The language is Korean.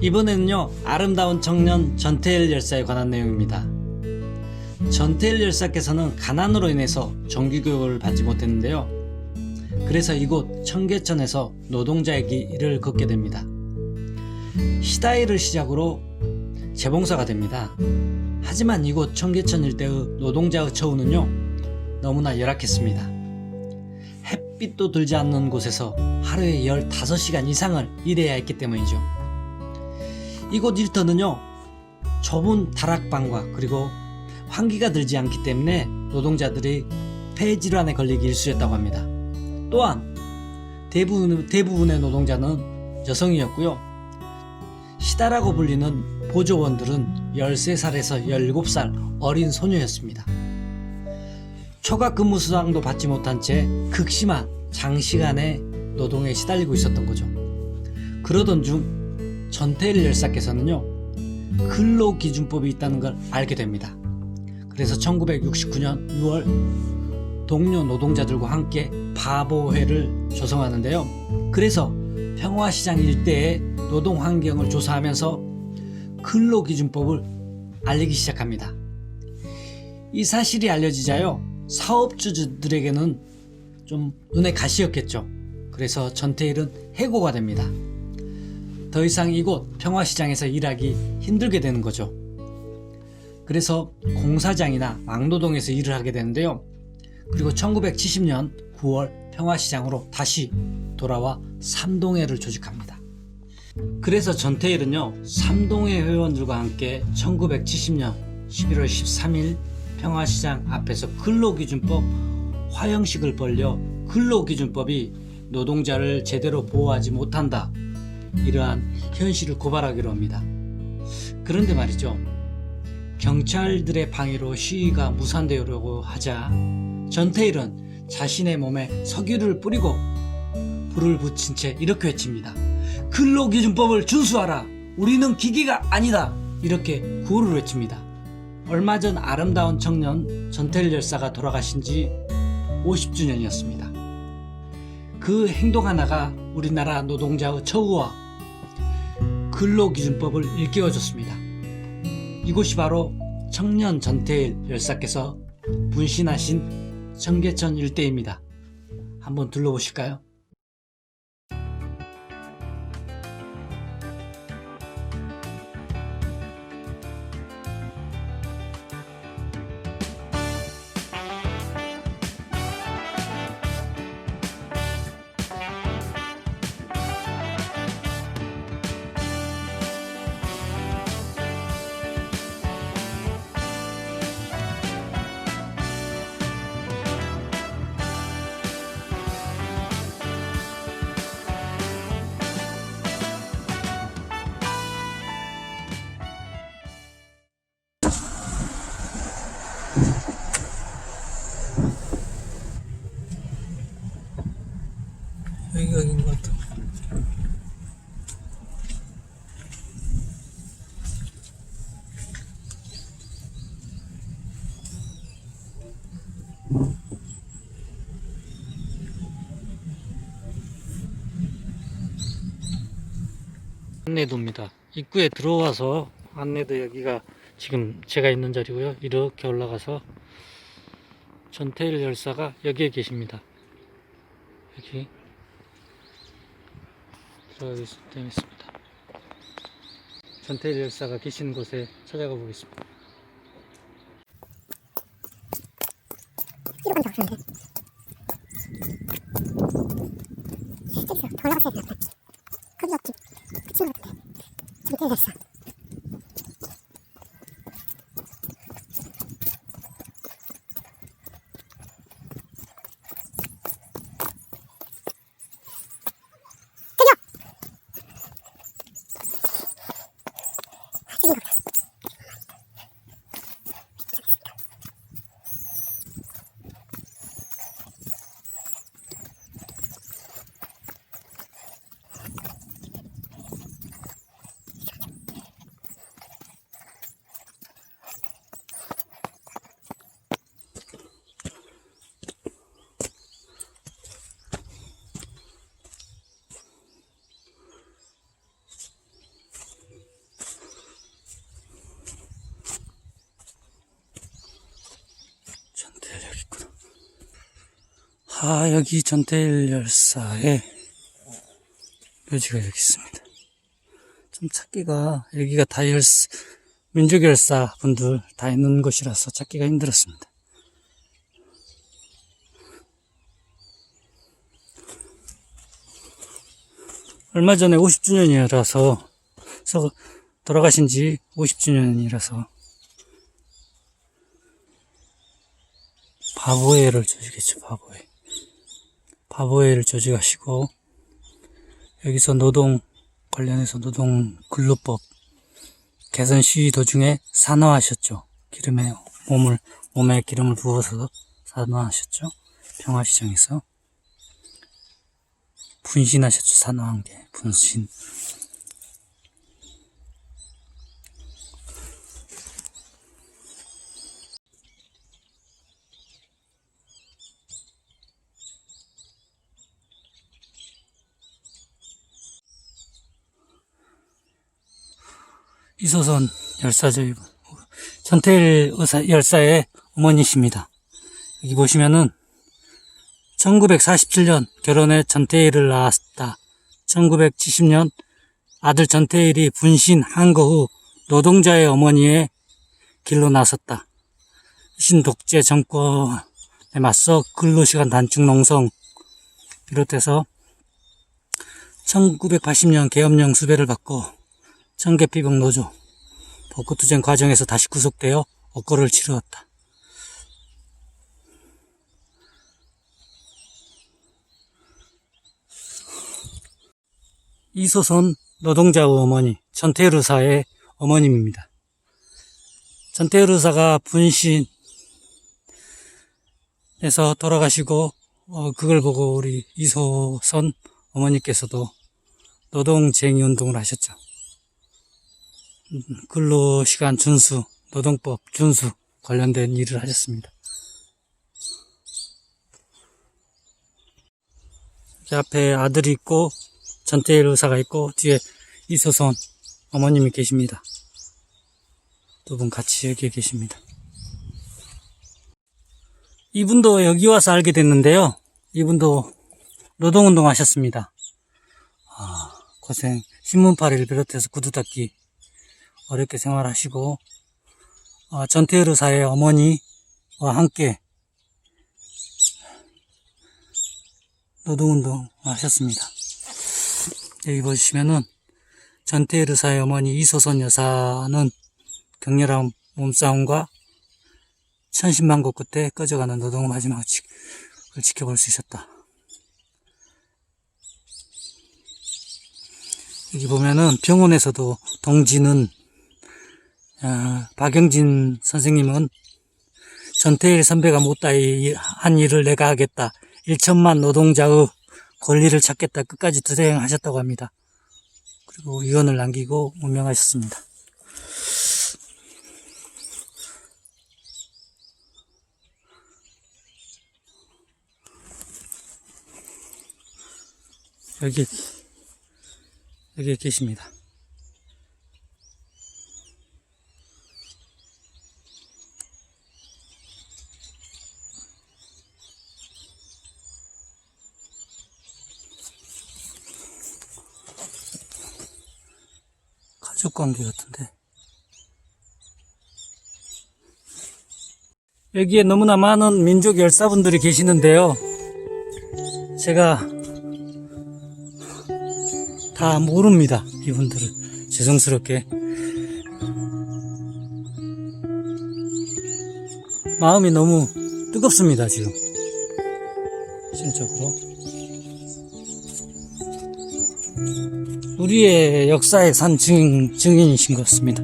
이번에는요, 아름다운 청년 전태일 열사에 관한 내용입니다. 전태일 열사께서는 가난으로 인해서 정규교육을 받지 못했는데요. 그래서 이곳 청계천에서 노동자의 길을 걷게 됩니다. 시다이를 시작으로 재봉사가 됩니다. 하지만 이곳 청계천 일대의 노동자의 처우는요, 너무나 열악했습니다. 햇빛도 들지 않는 곳에서 하루에 15시간 이상을 일해야 했기 때문이죠. 이곳 일터는요, 좁은 다락방과 그리고 환기가 들지 않기 때문에 노동자들이 폐질환에 걸리기 일쑤였다고 합니다. 또한 대부분의 노동자는 여성이었고요. 시다라고 불리는 보조원들은 13살에서 17살 어린 소녀였습니다. 초과 근무 수당도 받지 못한 채 극심한 장시간의 노동에 시달리고 있었던 거죠. 그러던 중 전태일 열사께서는요, 근로기준법이 있다는 걸 알게 됩니다. 그래서 1969년 6월 동료 노동자들과 함께 바보회를 조성하는데요. 그래서 평화시장 일대의 노동 환경을 조사하면서 근로기준법을 알리기 시작합니다. 이 사실이 알려지자요, 사업주들에게는 좀 눈에 가시였겠죠. 그래서 전태일은 해고가 됩니다. 더 이상 이곳 평화시장에서 일하기 힘들게 되는 거죠. 그래서 공사장이나 막노동에서 일을 하게 되는데요. 그리고 1970년 9월 평화시장으로 다시 돌아와 삼동회를 조직합니다. 그래서 전태일은요, 삼동회 회원들과 함께 1970년 11월 13일 평화시장 앞에서 근로기준법 화형식을 벌려 근로기준법이 노동자를 제대로 보호하지 못한다, 이러한 현실을 고발하기로 합니다. 그런데 말이죠, 경찰들의 방해로 시위가 무산되려고 하자 전태일은 자신의 몸에 석유를 뿌리고 불을 붙인 채 이렇게 외칩니다. 근로기준법을 준수하라! 우리는 기계가 아니다! 이렇게 구호를 외칩니다. 얼마 전 아름다운 청년 전태일 열사가 돌아가신 지 50주년이었습니다. 그 행동 하나가 우리나라 노동자의 처우와 근로기준법을 일깨워줬습니다. 이곳이 바로 청년 전태일 열사께서 분신하신 청계천 일대입니다. 한번 둘러보실까요? 여기인 것 같아. 안내도입니다. 입구에 들어와서 안내도, 여기가 지금 제가 있는 자리고요. 이렇게 올라가서 전태일 열사가 여기에 계십니다. 여기 들어가겠습니다. 전태일 열사가 계시는 곳에 찾아가 보겠습니다. 더 올라갔어야 되나? 거기 없지. 그 친구 같은데. 전태일 열사. 여기 전태일 열사의 묘지가 여기 있습니다. 좀 찾기가, 여기가 다 민족열사 분들 다 있는 곳이라서 찾기가 힘들었습니다. 얼마 전에 50주년이라서, 돌아가신 지 50주년이라서, 바보회를 조직했죠, 바보회. 바보회를 조직하시고, 여기서 관련해서 노동근로법 개선 시위 도중에 산화하셨죠. 몸에 기름을 부어서 산화하셨죠. 평화시장에서. 분신하셨죠. 산화한 게, 분신. 이소선 열사죠. 전태일 열사의 어머니십니다. 여기 보시면은 1947년 결혼해 전태일을 낳았다. 1970년 아들 전태일이 분신한 거 후 노동자의 어머니의 길로 나섰다. 신독재 정권에 맞서 근로시간 단축 농성 비롯해서 1980년 계엄령 수배를 받고 청계피병 노조 벚꽃투쟁 과정에서 다시 구속되어 억거를 치루었다. 이소선 노동자의 어머니 전태일 의사의 어머님입니다. 전태일 의사가 분신해서 돌아가시고 그걸 보고 우리 이소선 어머니께서도 노동쟁의 운동을 하셨죠. 근로시간 준수, 노동법 준수 관련된 일을 하셨습니다. 여기 앞에 아들이 있고 전태일 의사가 있고 뒤에 이소선 어머님이 계십니다. 두 분 같이 여기 계십니다. 이분도 여기 와서 알게 됐는데요. 이분도 노동운동 하셨습니다. 고생, 신문팔이를 비롯해서 구두 닦기 어렵게 생활하시고 전태일 의사의 어머니와 함께 노동운동 하셨습니다. 여기 보시면은 전태일 의사의 어머니 이소선 여사는 격렬한 몸싸움과 천신만고 끝에 꺼져가는 노동의 마지막을 지켜볼 수 있었다. 여기 보면은 병원에서도 동지는 박영진 선생님은 전태일 선배가 못다이 한 일을 내가 하겠다. 1천만 노동자의 권리를 찾겠다. 끝까지 투쟁하셨다고 합니다. 그리고 유언을 남기고 운명하셨습니다. 여기 계십니다. 가족관계 같은데. 여기에 너무나 많은 민족 열사분들이 계시는데요. 제가 다 모릅니다. 이분들을 죄송스럽게. 마음이 너무 뜨겁습니다. 지금 심적으로. 우리의 역사의 산 증인이신 것 같습니다.